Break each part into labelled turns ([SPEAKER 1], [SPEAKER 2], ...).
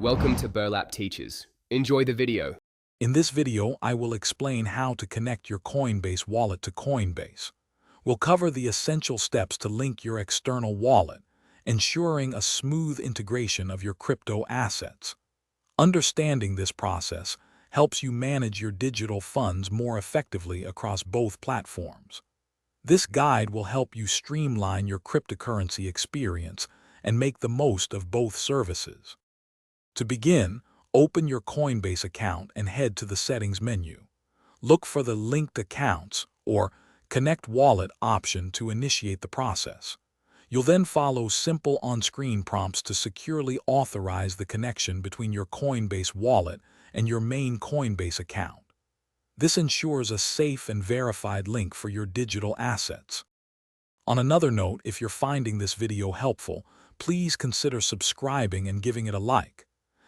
[SPEAKER 1] Welcome to Burlap Teaches. Enjoy the video.
[SPEAKER 2] In this video, I will explain how to connect your Coinbase wallet to Coinbase. We'll cover the essential steps to link your external wallet, ensuring a smooth integration of your crypto assets. Understanding this process helps you manage your digital funds more effectively across both platforms. This guide will help you streamline your cryptocurrency experience and make the most of both services. To begin, open your Coinbase account and head to the Settings menu. Look for the Linked Accounts or Connect Wallet option to initiate the process. You'll then follow simple on-screen prompts to securely authorize the connection between your Coinbase wallet and your main Coinbase account. This ensures a safe and verified link for your digital assets. On another note, if you're finding this video helpful, please consider subscribing and giving it a like.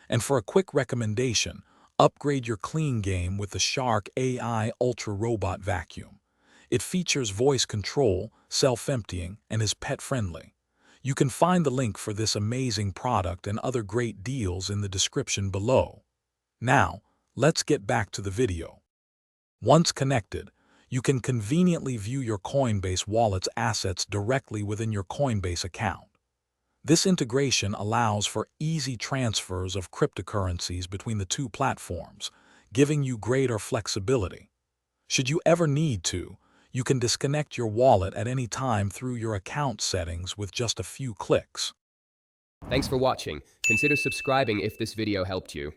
[SPEAKER 2] And for a quick recommendation, upgrade your clean game with the Shark AI Ultra Robot Vacuum. It features voice control, self-emptying, and is pet-friendly. You can find the link for this amazing product and other great deals in the description below. Now, let's get back to the video. Once connected, you can conveniently view your Coinbase wallet's assets directly within your Coinbase account. This integration allows for easy transfers of cryptocurrencies between the two platforms, giving you greater flexibility. Should you ever need to, you can disconnect your wallet at any time through your account settings with just a few clicks.
[SPEAKER 1] Thanks for watching. Consider subscribing if this video helped you.